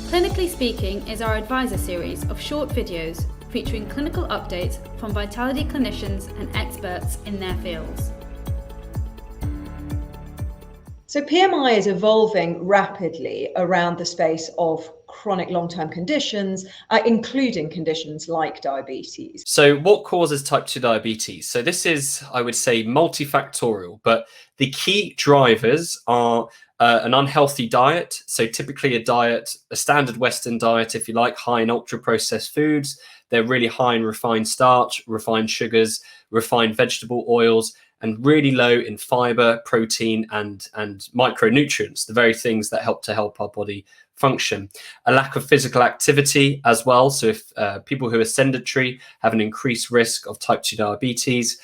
Clinically Speaking is our advisor series of short videos featuring clinical updates from Vitality clinicians and experts in their fields. So PMI is evolving rapidly around the space of chronic long-term conditions, including conditions like diabetes. So what causes type 2 diabetes? So this is, I would say, multifactorial, but the key drivers are an unhealthy diet. So typically a standard Western diet, if you like, high in ultra-processed foods. They're really high in refined starch, refined sugars, refined vegetable oils, and really low in fiber, protein, and micronutrients, the very things that help our body function. A lack of physical activity as well. So if people who are sedentary have an increased risk of type 2 diabetes.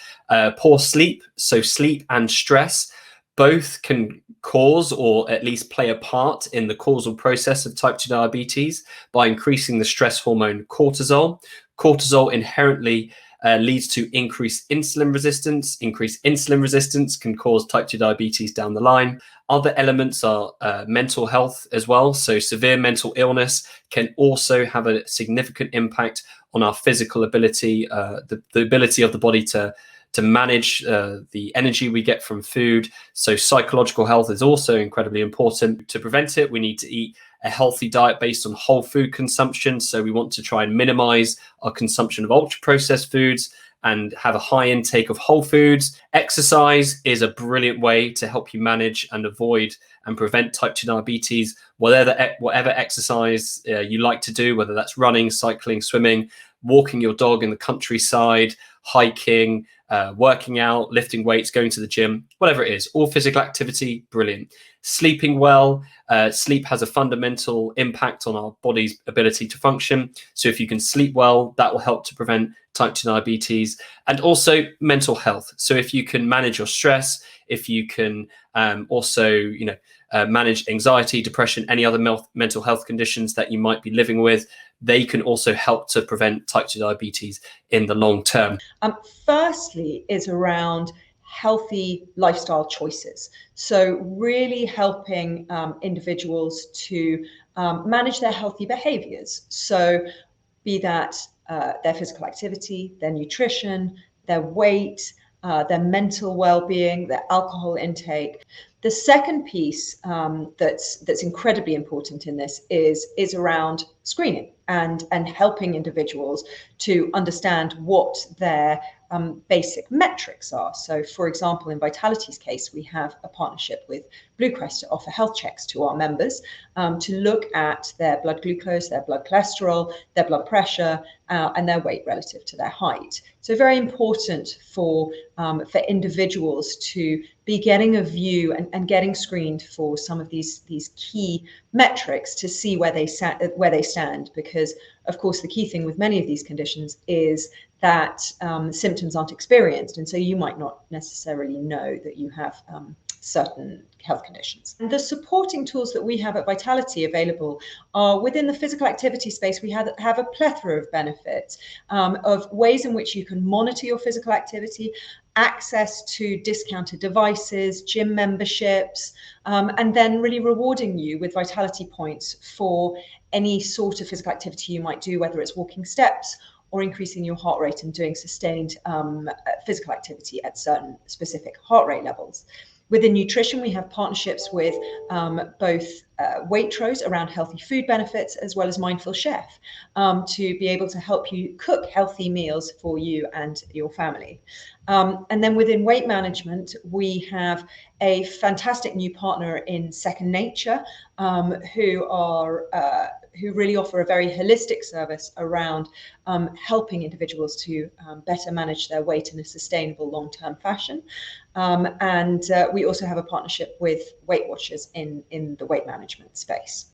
Poor sleep, so sleep and stress, both can cause or at least play a part in the causal process of type 2 diabetes by increasing the stress hormone cortisol. Cortisol inherently leads to increased insulin resistance. Increased insulin resistance can cause type 2 diabetes down the line. Other elements are mental health as well. So severe mental illness can also have a significant impact on our physical ability, the ability of the body to manage the energy we get from food. So psychological health is also incredibly important. To prevent it, we need to eat a healthy diet based on whole food consumption. So we want to try and minimize our consumption of ultra-processed foods and have a high intake of whole foods. Exercise is a brilliant way to help you manage and avoid and prevent type 2 diabetes. Whatever exercise you like to do, whether that's running, cycling, swimming, walking your dog in the countryside, hiking, working out, lifting weights, going to the gym, whatever it is, all physical activity, brilliant. Sleeping well, sleep has a fundamental impact on our body's ability to function. So if you can sleep well, that will help to prevent type 2 diabetes. And also mental health. So if you can manage your stress, if you can also, manage anxiety, depression, any other mental health conditions that you might be living with, they can also help to prevent type 2 diabetes in the long term. Firstly is around healthy lifestyle choices. So really helping individuals to manage their healthy behaviors. So be that their physical activity, their nutrition, their weight, their mental well-being, their alcohol intake. The second piece that's incredibly important in this is around screening and helping individuals to understand what their basic metrics are. So, for example, in Vitality's case, we have a partnership with Blue Cross to offer health checks to our members to look at their blood glucose, their blood cholesterol, their blood pressure, and their weight relative to their height. So very important for individuals to be getting a view and getting screened for some of these key metrics to see where they stand, because of course the key thing with many of these conditions is that symptoms aren't experienced, and so you might not necessarily know that you have certain health conditions. And the supporting tools that we have at Vitality available are within the physical activity space. We have a plethora of benefits of ways in which you can monitor your physical activity, access to discounted devices, gym memberships, and then really rewarding you with Vitality points for any sort of physical activity you might do, whether it's walking steps or increasing your heart rate and doing sustained physical activity at certain specific heart rate levels. Within nutrition, we have partnerships with both Waitrose around healthy food benefits, as well as Mindful Chef to be able to help you cook healthy meals for you and your family. And then within weight management, we have a fantastic new partner in Second Nature who really offer a very holistic service around helping individuals to better manage their weight in a sustainable long-term fashion. And we also have a partnership with Weight Watchers in the weight management space.